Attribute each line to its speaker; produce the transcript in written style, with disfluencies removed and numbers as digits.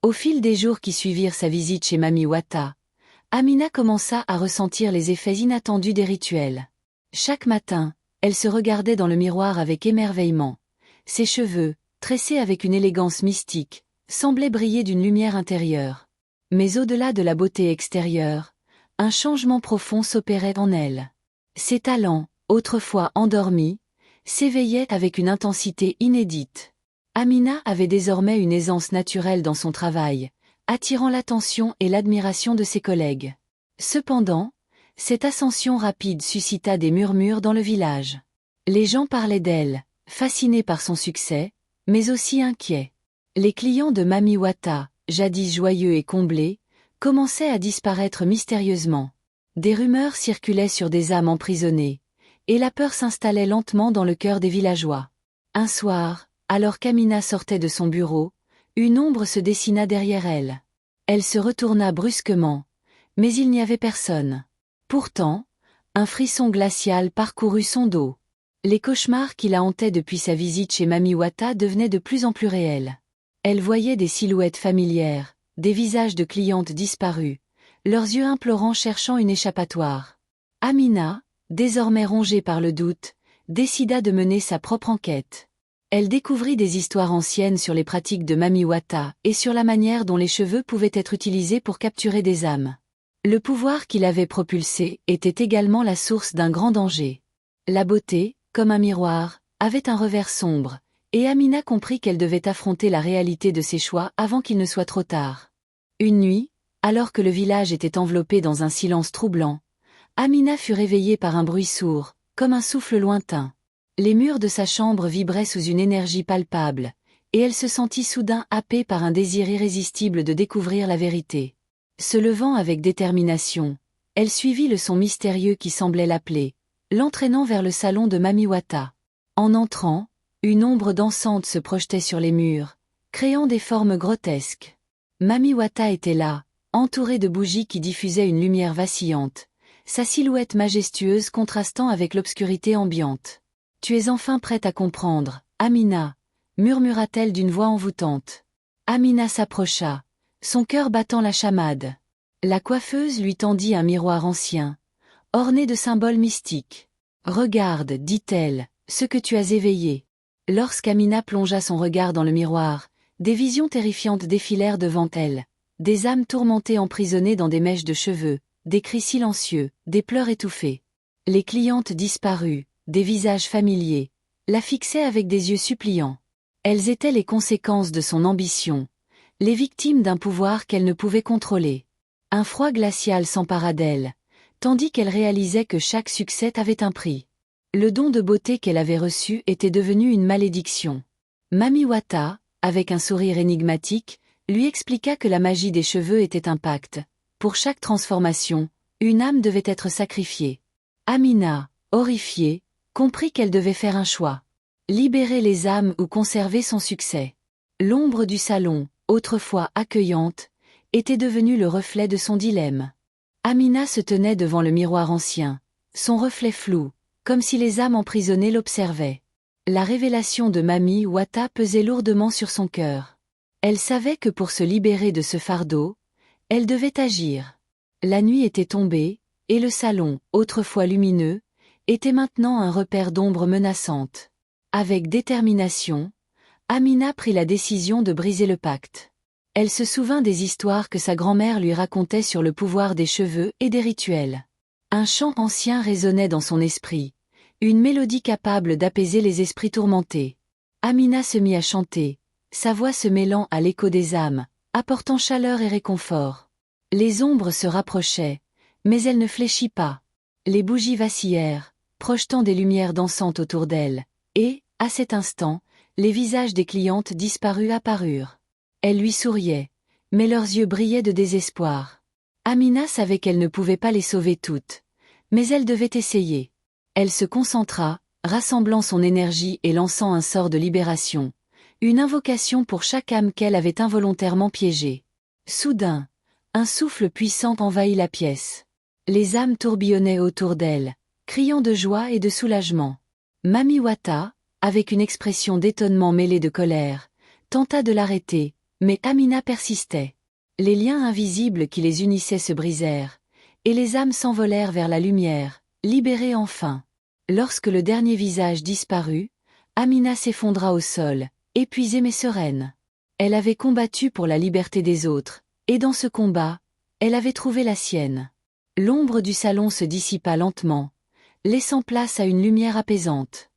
Speaker 1: Au fil des jours qui suivirent sa visite chez Mami Wata, Amina commença à ressentir les effets inattendus des rituels. Chaque matin, elle se regardait dans le miroir avec émerveillement. Ses cheveux, tressés avec une élégance mystique, semblaient briller d'une lumière intérieure. Mais au-delà de la beauté extérieure, un changement profond s'opérait en elle. Ses talents, autrefois endormis, s'éveillaient avec une intensité inédite. Amina avait désormais une aisance naturelle dans son travail, attirant l'attention et l'admiration de ses collègues. Cependant, cette ascension rapide suscita des murmures dans le village. Les gens parlaient d'elle, fascinés par son succès, mais aussi inquiets. Les clients de Mami Wata, jadis joyeux et comblés, commençaient à disparaître mystérieusement. Des rumeurs circulaient sur des âmes emprisonnées, et la peur s'installait lentement dans le cœur des villageois. Un soir, alors qu'Amina sortait de son bureau, une ombre se dessina derrière elle. Elle se retourna brusquement, mais il n'y avait personne. Pourtant, un frisson glacial parcourut son dos. Les cauchemars qui la hantaient depuis sa visite chez Mami Wata devenaient de plus en plus réels. Elle voyait des silhouettes familières, des visages de clientes disparues, leurs yeux implorants cherchant une échappatoire. Amina, désormais rongée par le doute, décida de mener sa propre enquête. Elle découvrit des histoires anciennes sur les pratiques de Mami Wata et sur la manière dont les cheveux pouvaient être utilisés pour capturer des âmes. Le pouvoir qui l'avait propulsée était également la source d'un grand danger. La beauté, comme un miroir, avait un revers sombre, et Amina comprit qu'elle devait affronter la réalité de ses choix avant qu'il ne soit trop tard. Une nuit, alors que le village était enveloppé dans un silence troublant, Amina fut réveillée par un bruit sourd, comme un souffle lointain. Les murs de sa chambre vibraient sous une énergie palpable, et elle se sentit soudain happée par un désir irrésistible de découvrir la vérité. Se levant avec détermination, elle suivit le son mystérieux qui semblait l'appeler, l'entraînant vers le salon de Mami Wata. En entrant, une ombre dansante se projetait sur les murs, créant des formes grotesques. Mami Wata était là, entourée de bougies qui diffusaient une lumière vacillante, sa silhouette majestueuse contrastant avec l'obscurité ambiante. « Tu es enfin prête à comprendre, Amina » murmura-t-elle d'une voix envoûtante. Amina s'approcha, son cœur battant la chamade. La coiffeuse lui tendit un miroir ancien, orné de symboles mystiques. « Regarde, dit-elle, ce que tu as éveillé. » Lorsqu'Amina plongea son regard dans le miroir, des visions terrifiantes défilèrent devant elle. Des âmes tourmentées emprisonnées dans des mèches de cheveux, des cris silencieux, des pleurs étouffés. Les clientes disparues, des visages familiers, la fixaient avec des yeux suppliants. Elles étaient les conséquences de son ambition, les victimes d'un pouvoir qu'elle ne pouvait contrôler. Un froid glacial s'empara d'elle, tandis qu'elle réalisait que chaque succès avait un prix. Le don de beauté qu'elle avait reçu était devenu une malédiction. Mami Wata, avec un sourire énigmatique, lui expliqua que la magie des cheveux était un pacte. Pour chaque transformation, une âme devait être sacrifiée. Amina, horrifiée, comprit qu'elle devait faire un choix. Libérer les âmes ou conserver son succès. L'ombre du salon, autrefois accueillante, était devenue le reflet de son dilemme. Amina se tenait devant le miroir ancien, son reflet flou, comme si les âmes emprisonnées l'observaient. La révélation de Mami Wata pesait lourdement sur son cœur. Elle savait que pour se libérer de ce fardeau, elle devait agir. La nuit était tombée, et le salon, autrefois lumineux, était maintenant un repère d'ombre menaçante. Avec détermination, Amina prit la décision de briser le pacte. Elle se souvint des histoires que sa grand-mère lui racontait sur le pouvoir des cheveux et des rituels. Un chant ancien résonnait dans son esprit, une mélodie capable d'apaiser les esprits tourmentés. Amina se mit à chanter, sa voix se mêlant à l'écho des âmes, apportant chaleur et réconfort. Les ombres se rapprochaient, mais elle ne fléchit pas. Les bougies vacillèrent, projetant des lumières dansantes autour d'elle, et, à cet instant, les visages des clientes disparues apparurent. Elles lui souriaient, mais leurs yeux brillaient de désespoir. Amina savait qu'elle ne pouvait pas les sauver toutes, mais elle devait essayer. Elle se concentra, rassemblant son énergie et lançant un sort de libération, une invocation pour chaque âme qu'elle avait involontairement piégée. Soudain, un souffle puissant envahit la pièce. Les âmes tourbillonnaient autour d'elle, criant de joie et de soulagement. Mami Wata, avec une expression d'étonnement mêlée de colère, tenta de l'arrêter, Mais Amina persistait. Les liens invisibles qui les unissaient se brisèrent, et les âmes s'envolèrent vers la lumière, libérées enfin. Lorsque le dernier visage disparut, Amina s'effondra au sol, épuisée mais sereine. Elle avait combattu pour la liberté des autres, et dans ce combat, elle avait trouvé la sienne. L'ombre du salon se dissipa lentement, laissant place à une lumière apaisante.